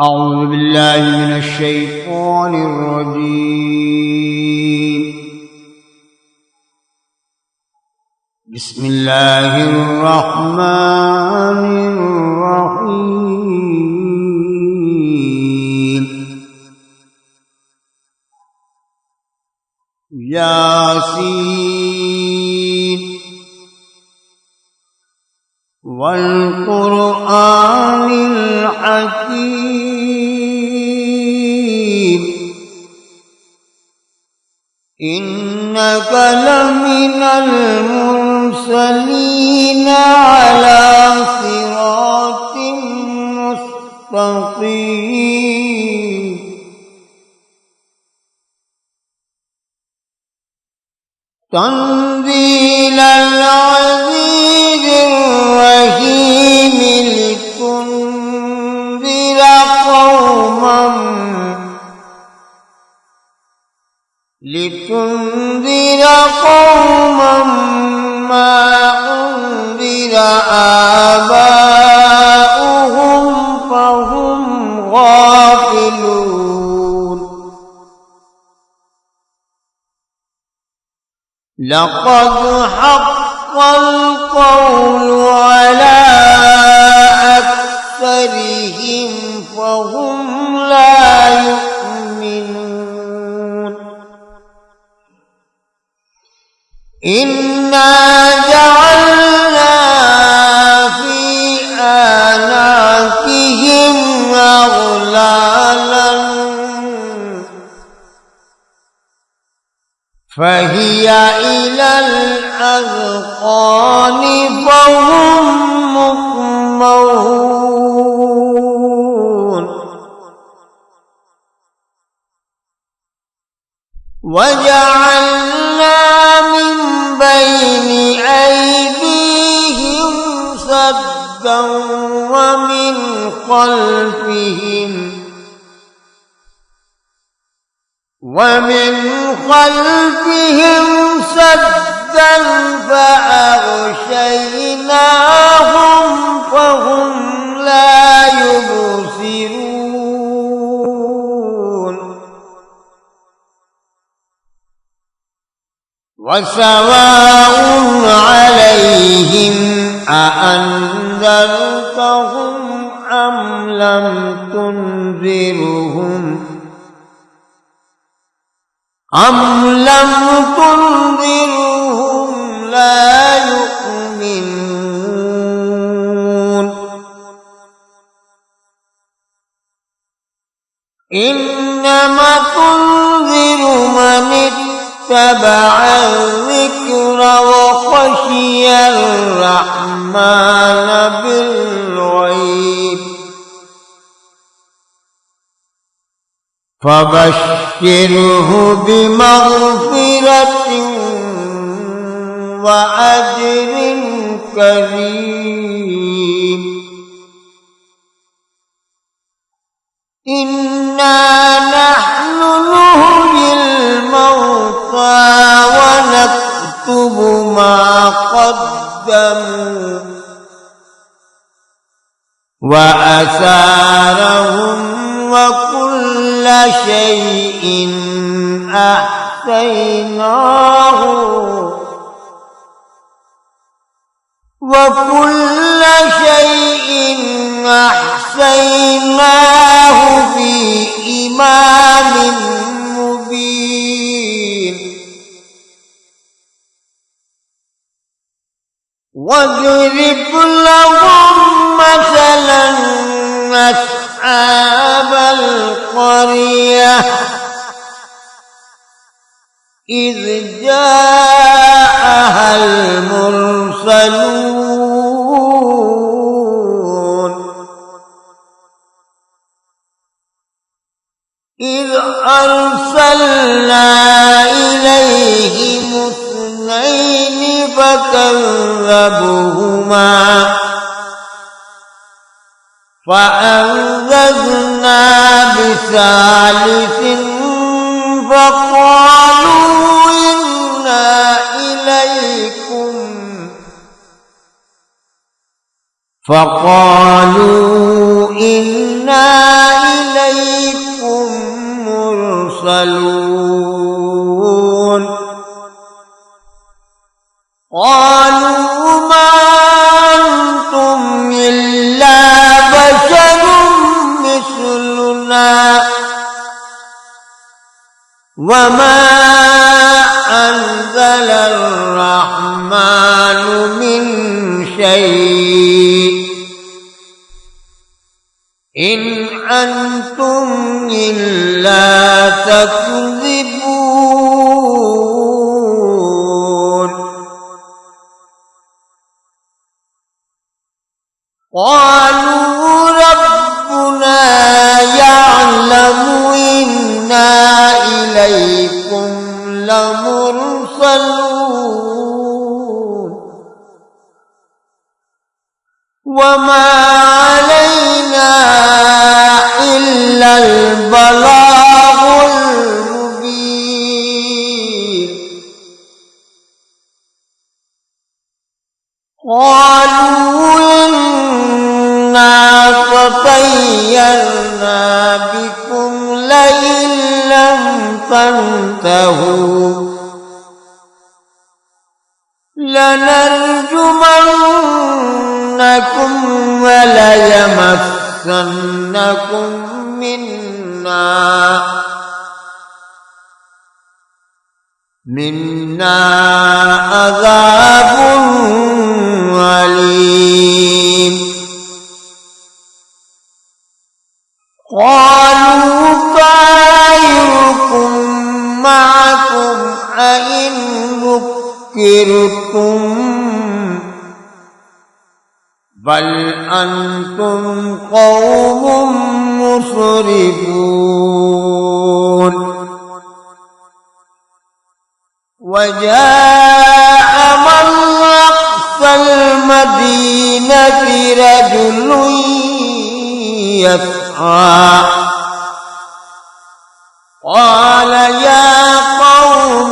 أعوذ بالله من الشيطان الرجيم. بسم الله الرحمن الرحيم. ياسين والقرآن الحكيم إنك لمن المرسلين على صراط مستقيم. تنزيل العزيز الرحيم لتنذر قوما ما أنذر آباؤهم فهم غافلون. لقد حق القول على أكثرهم فهم لا يؤمنون. إنا جعلنا في أعناقهم أغلالا فهي إلى الأذقان فهم مقمحون. وجعلنا من بين أيديهم سدا ومن خلفهم سدا فأغشيناهم فهم لا يبصرون. وسواء عليهم أأنذرتهم أم لم تنذرهم لا يؤمنون. إنما تنذر من اتبع الذكر وخشي الرحمن بالغيب فبشره بمغفرة وأجر كريم. إنا نحن نحيي الموتى ونكتب ما قدموا وآثارهم وكل شيء أحصيناه في إمام مبين. واضرب لهم مثلا أصحاب القرية إذ جاءها المرسلون إذ أرسلنا إليهم اثنين فكذبوهما فأنزلنا بثالث فقالوا إنا المرسلون قالوا ما أنتم إلا بشر مثلنا وما أنزل الرحمن من شيء إن أنتم إلا تكذبون قالوا ربنا يعلم إنا إليكم لمرسلون وما علينا إلا البلاغ المبين قالوا إنا تطيرنا بكم لئن لم تنتهوا لنرجمنكم وليمسنكم منا عذاب أليم قالوا طائركم معكم أئن ذكرتم بل أنتم قوم مسرفون وجاء من أقصى المدينة رجل يسعى قال يا قوم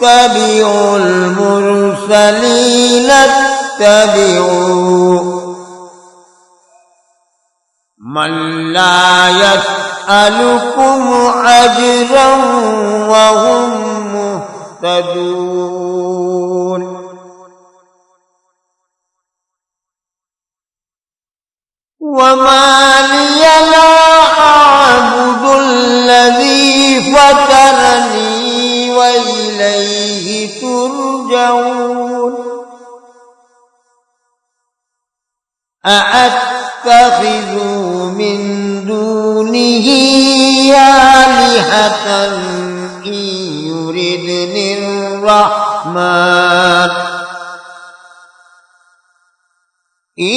اتبعوا المرسلين اتبعوا من لا يسألكم أجرا وهم مهتدون وما لي لا أعبد الذي فطرني وإليه ترجعون أأتخذ من دونه آلهة إن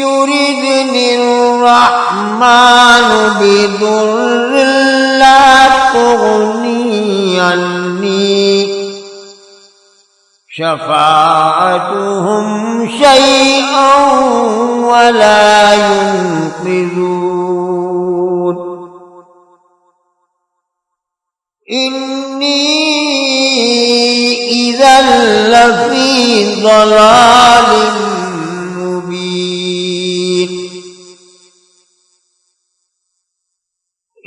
يردني الرحمن بضر لا تغني عني شفاعتهم شيئا ولا ينقذون إني إذا لفي ضلال مبين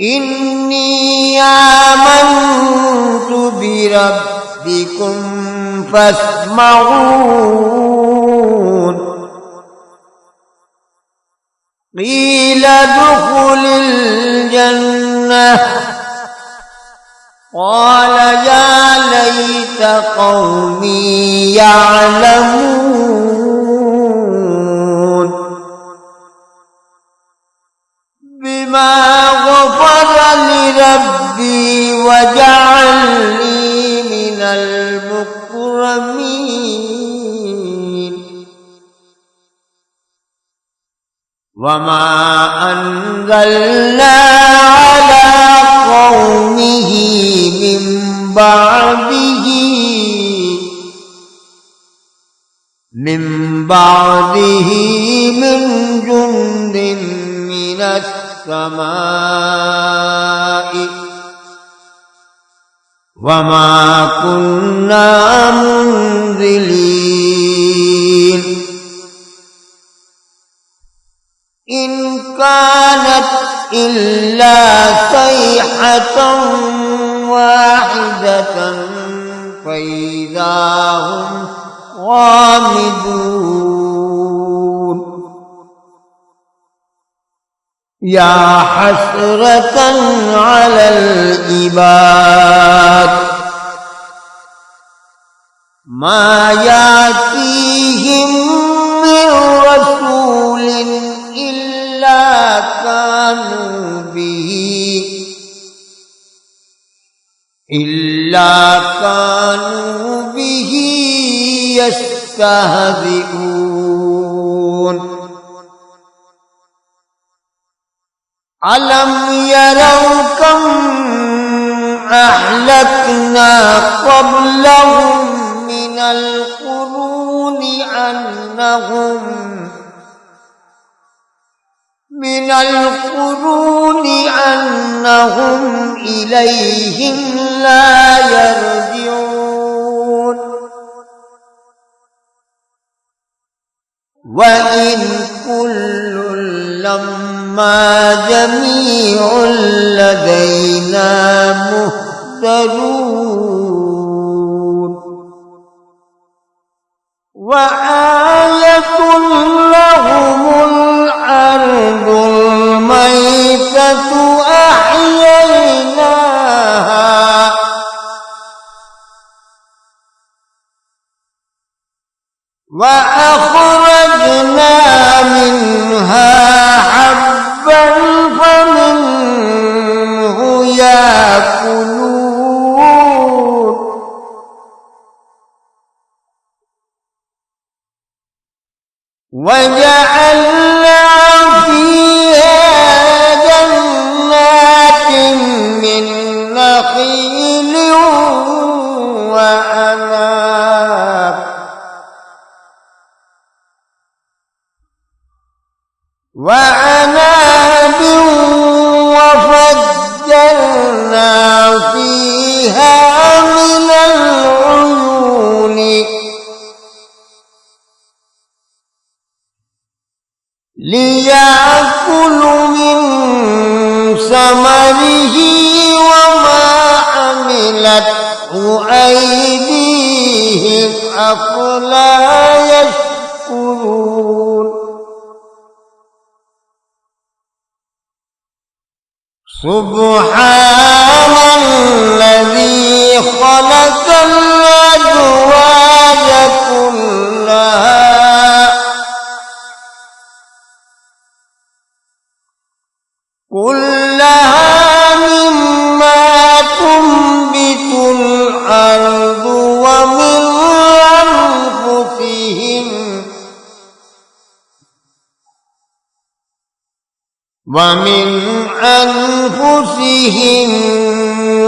إني آمنت بربكم فاسمعون قيل ادخل الجنة قال يا ليت قومي يعلمون بما غفر لي ربي وجعلني من المكرمين وما أنزلنا على قومه من بعده من جند من السماء وما كنا منزلين إن كانت إلا صيحة بَاغِتَةً فَإِذَا هُمْ خَامِدُونَ يَا حَسْرَةً عَلَى الْعِبَادِ مَا يَأْتِيهِم مِّن رَّسُولٍ إِلَّا كَانُوا بِهِ يَسْتَهْزِئُونَ أَلَمْ يَرَوْا كَمْ أَهْلَكْنَا قَبْلَهُم مِّنَ الْقُرُونِ أَنَّهُمْ إِلَيْهِمْ لَا يَرْجِعُونَ وَإِنْ كُلٌّ لَّمَّا جَمِيعٌ لَّدَيْنَا مُحْضَرُونَ وَآيَةٌ لَّهُمُ الْأَرْضُ الْمَيْتَةُ أَحْيَيْنَاهَا وَأَخْرَجْنَا مِنْهَا حَبًّا فَمِنْهُ يَأْكُلُونَ وَجَعَلْنَا فِيهَا جَنَّاتٍ مِّن نَّخِيلٍ وَعَنَابٍ وَفَجَّرْنَا فِيهَا مِنَ الْعُيُونِ لِيَأْكُلُوا مِن ثَمَرِهِ وَمَا عَمِلَتْهُ أَيْدِيهِمْ أَفَلَا يَشْكُرُونَ سُبْحَانَ الَّذِي خَلَقَ الْأَزْوَاجَ كُلَّهَا مِمَّا تُنبِتُ الْأَرْضُ وَمِنْ أَنفُسِهِمْ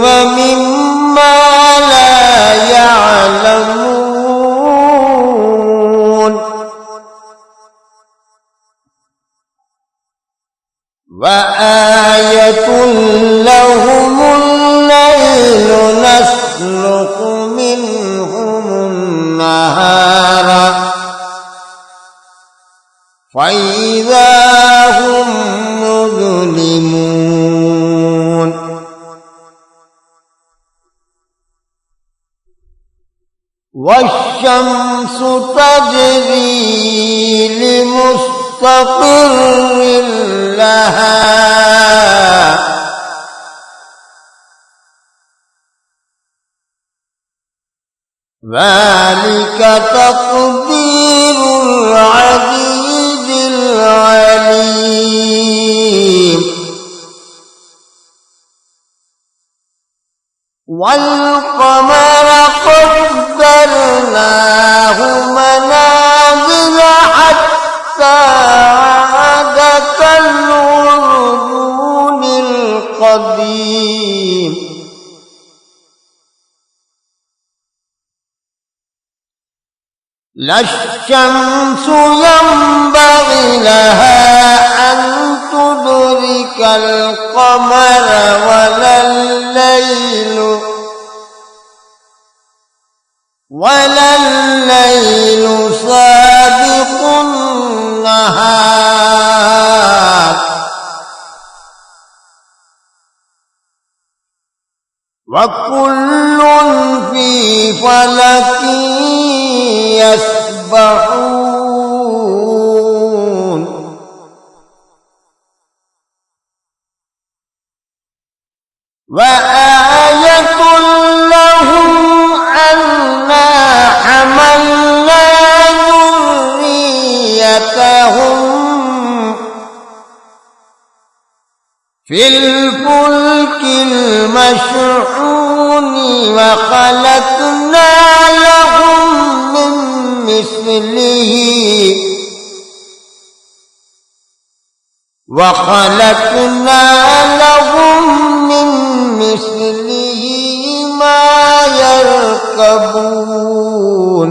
وَمِمَّا لَا يَعْلَمُونَ وَآيَةٌ لَهُمُ اللَّيْلُ نَسْلُخُ مِنْهُ النَّهَارَ فَإِذَا هُمْ مُظْلِمُونَ وَالشَّمْسُ تَجْرِي لِمُسْتَقَرٍّ لَهَا ذَلِكَ تَقْدِيرُ الْعَزِيزِ الْعَلِيمِ وَالْقَمَرَ قَدَّرْنَاهُ مَنَازِلَ حَتَّى عَادَ كَالْعُرْجُونِ الْقَدِيمِ لا الشمس ينبغي لها أن تدرك القمر ولا الليل سابق النهار وكل في فلك يسبحون وآية لهم أنا حملنا ذريتهم في الفلك المشحون وخلقنا لهم من مثله ما يركبون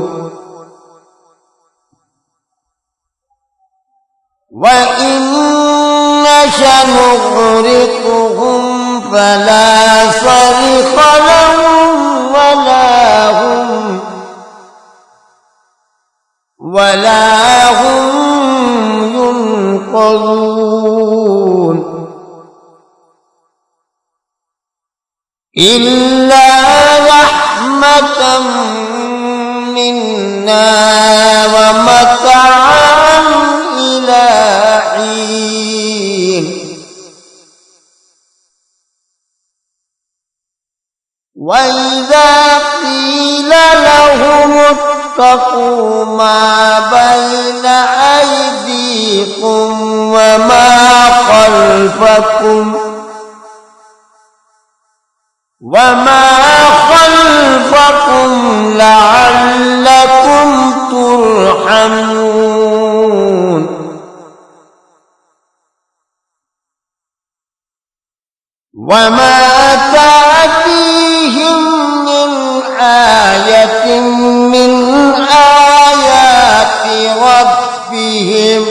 وإن نشأ نغرقهم فلا صريخ لهم ولا هم ينقذون إلا رحمة منا ومتاعا إلى حين وإذا قيل لهم اتقوا ما بين أيديكم وما خلفكم لعلكم ترحمون وما تأتيهم من آية من آيات ربهم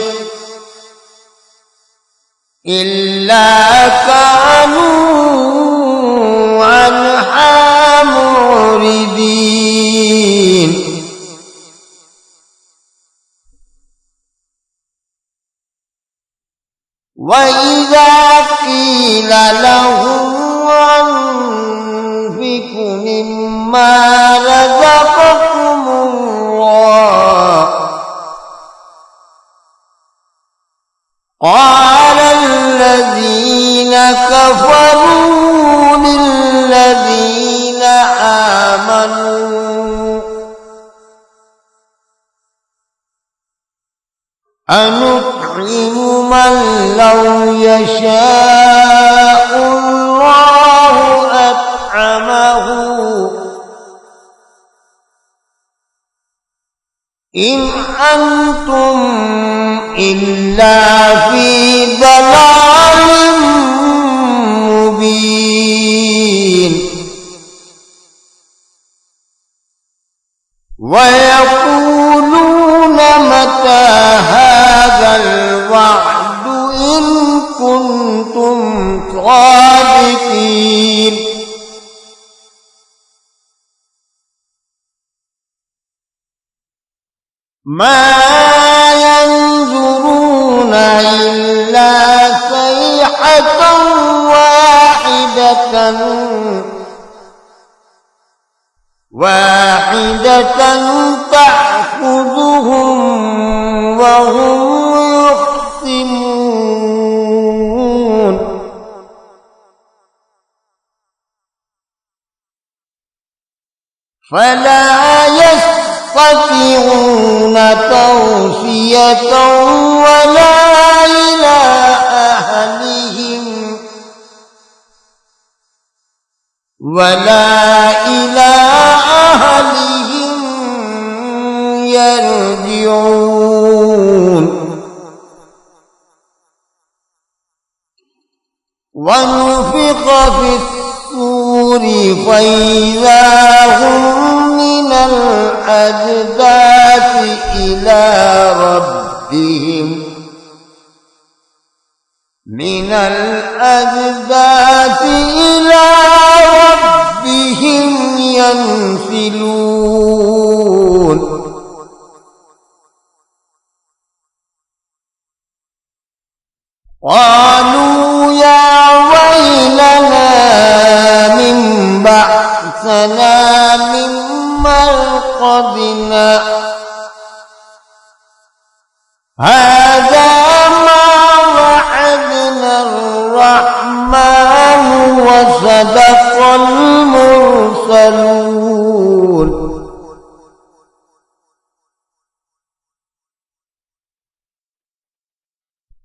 إلا كانوا عنها معرضين وإذا قيل لهم أنفقوا مما رزقكم الله قال الذين كفروا للذين آمنوا أنطعم من لو يشاء الله أطعمه إن أنتم إلا في ضلال مبين ويقولون متى هذا الوعد إن كنتم صادقين ما ينظرون إلا صيحة واحدة تأخذهم وهم يخصمون فلا يستطيعون توصية ولا إلى أهلهم يرجعون ونفخ في الصور فإذا هم من الأجداث إلى ربهم ينسلون قالوا يا ويلنا من بعد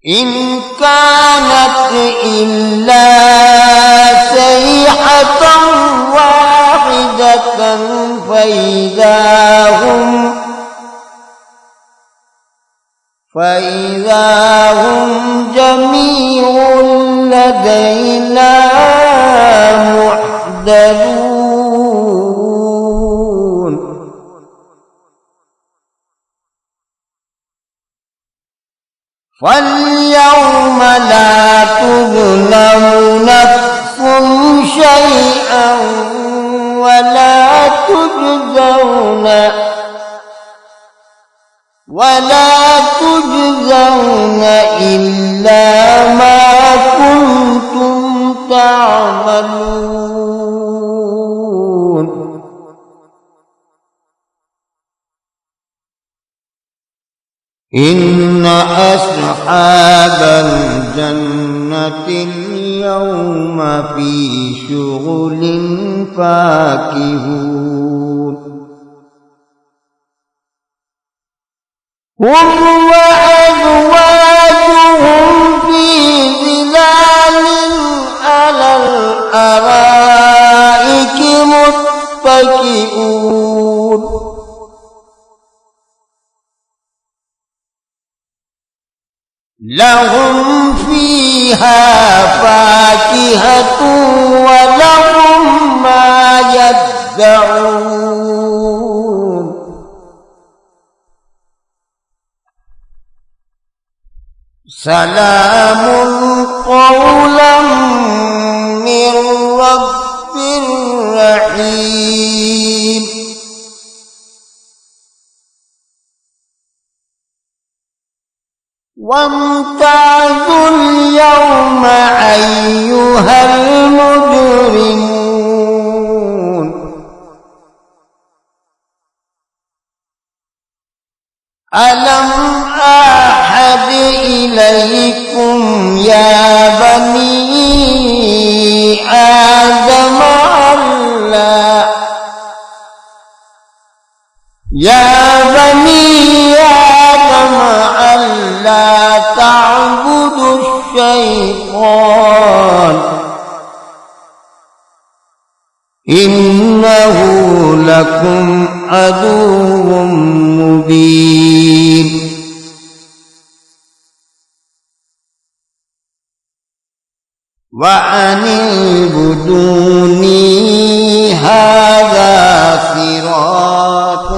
إن كانت إلا صيحة واحدة فإذا هم جميع لدينا محضرون فاليوم لا تظلم نفس شيئا ولا تجزون إلا ما كنتم تعملون إن أصحاب الجنة اليوم في شغل فاكهون هم وأزواجهم في ظلال على الأرائك متكئون لهم فيها فاكهة ولهم ما يدعون سلام قولا من رب رحيم وامتازوا اليوم أيها المجرمون ألم أعهد إليكم يا بني آدم ألا تعبدوا الشيطان إنه لكم عدو مبين وأن اعبدوني هذا صراط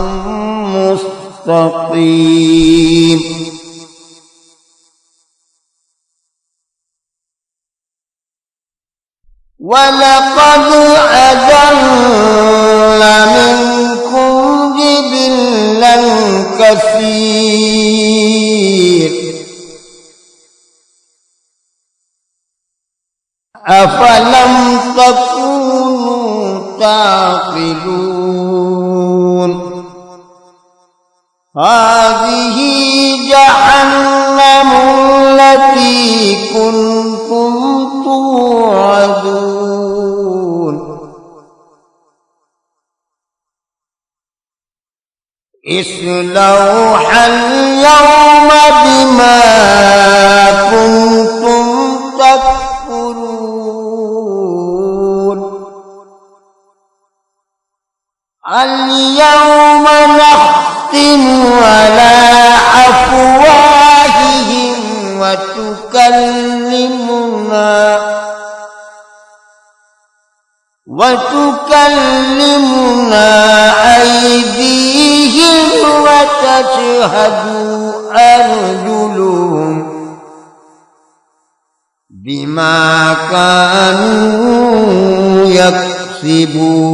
مستقيم ولقد أضل منكم جبلا كثير أفلم تكونوا تعقلون هذه جهنم التي كنتم توعدون اصلوها اليوم بما كنتم تكفرون اليوم نختم على أفواههم وتكلمنا أيديهم وتشهد أرجلهم بما كانوا يكسبون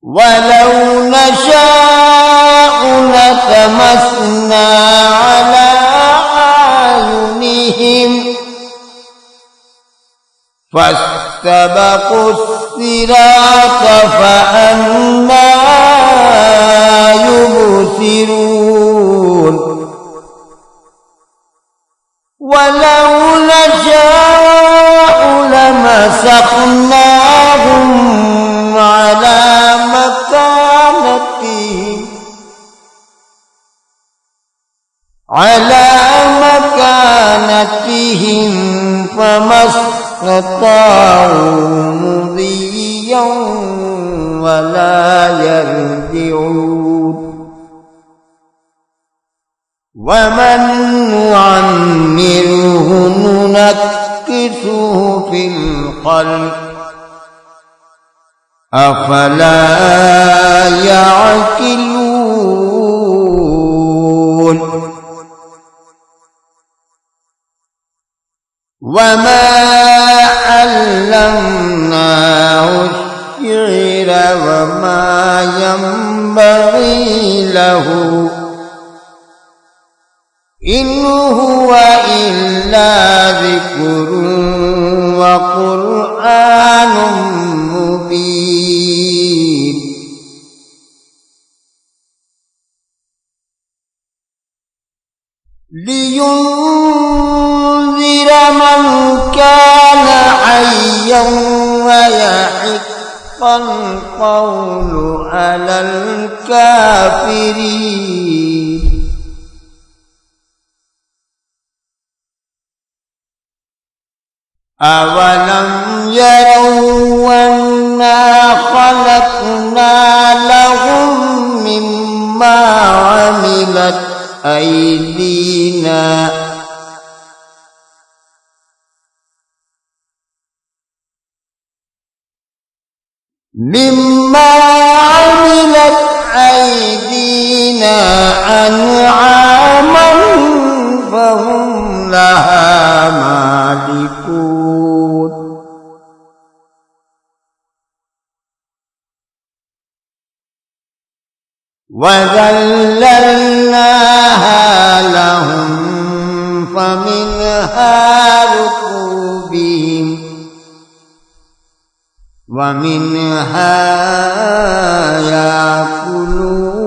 ولو نشاء لطمسنا على أعينهم فاستبقوا الصراط فأنى يبصرون ولو نشاء لمسخناهم على مكانتهم على مكانتهم فما استطاعوا مضيا ولا يرجعون ومن نعمره ننكسه في الخلق أفلا يعقلون وما علمناه الشعر وما ينبغي له إن هو إلا ذكر وقرآن مبين لينذر من كان حيا ويحق القول على الكافرين أولم يروا أنا خلقنا لهم مما عملت أيدينا أنعاما فهم لها مالكون وذللناها لهم فمنها ركوبهم ومنها يأكلون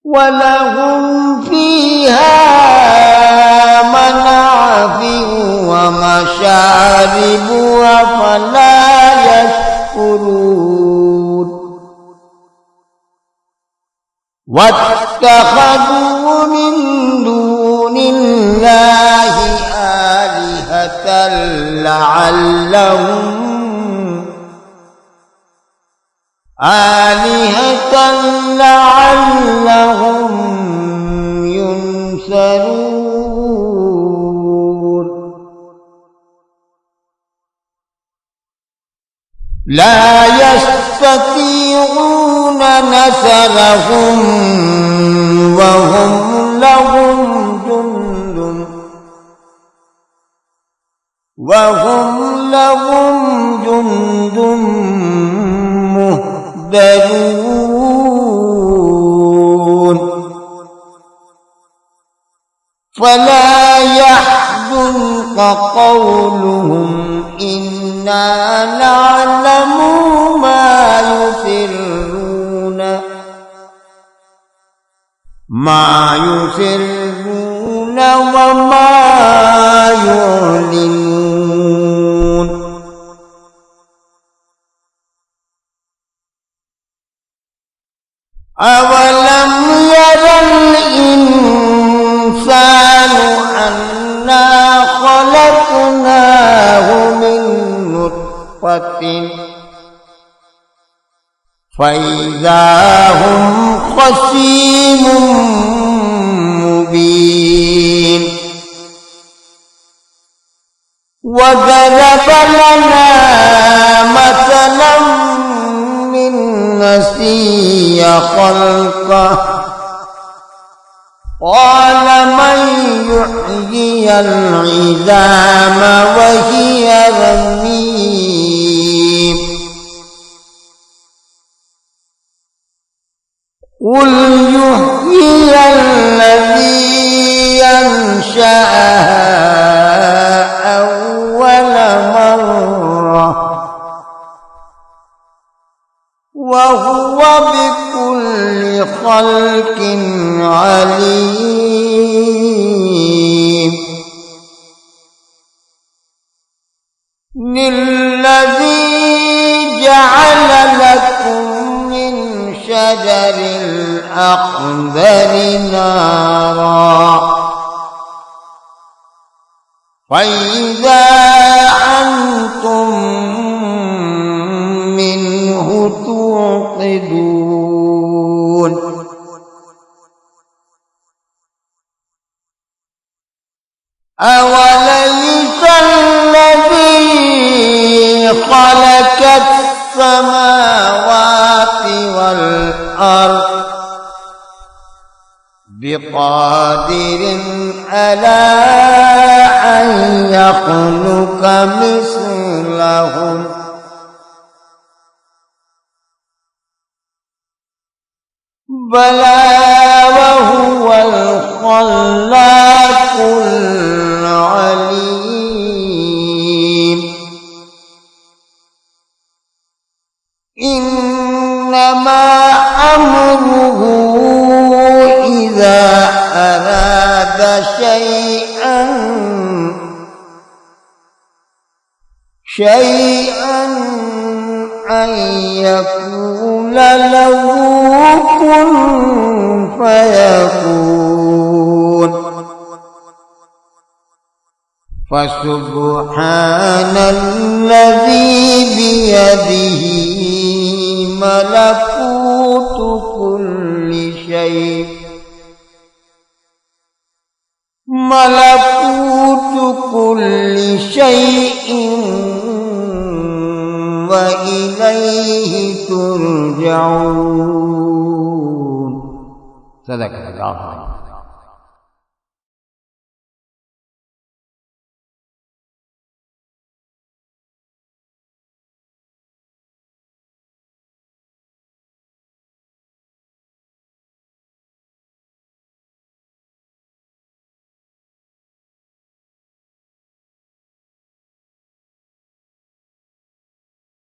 ولهم فيها منافع ومشارب أفلا يشكرون واتخذوا من دون الله آلهة لعلهم ينصرون لا يستطيعون نصرهم وهم لهم جند مهضرون فلا يحزنك قولهم إنا نعلم ما يسرون وما يعلنون أولم ير الإنسان أنا خلقناه من نطفة فإذا هم خصيم مبين وضرب لنا مثلا من نسي خلقه قال من يحيي العظام وهي رميم قل يحيي الذي أنشأها أول مرة وهو بكل خلق عليم للذي جعل لكم الأخضر نارا فإذا أنتم منه توقدون أوليس الذي خلق السماوات والأرض بقادر على أن يخلق مثلهم بلى وهو الخلاق العليم إنما أمره إذا أراد شيئا أن يقول له كن فيكون فسبحان الذي بيده ملكوت كل شيء وإليه ترجعون. صدق الله.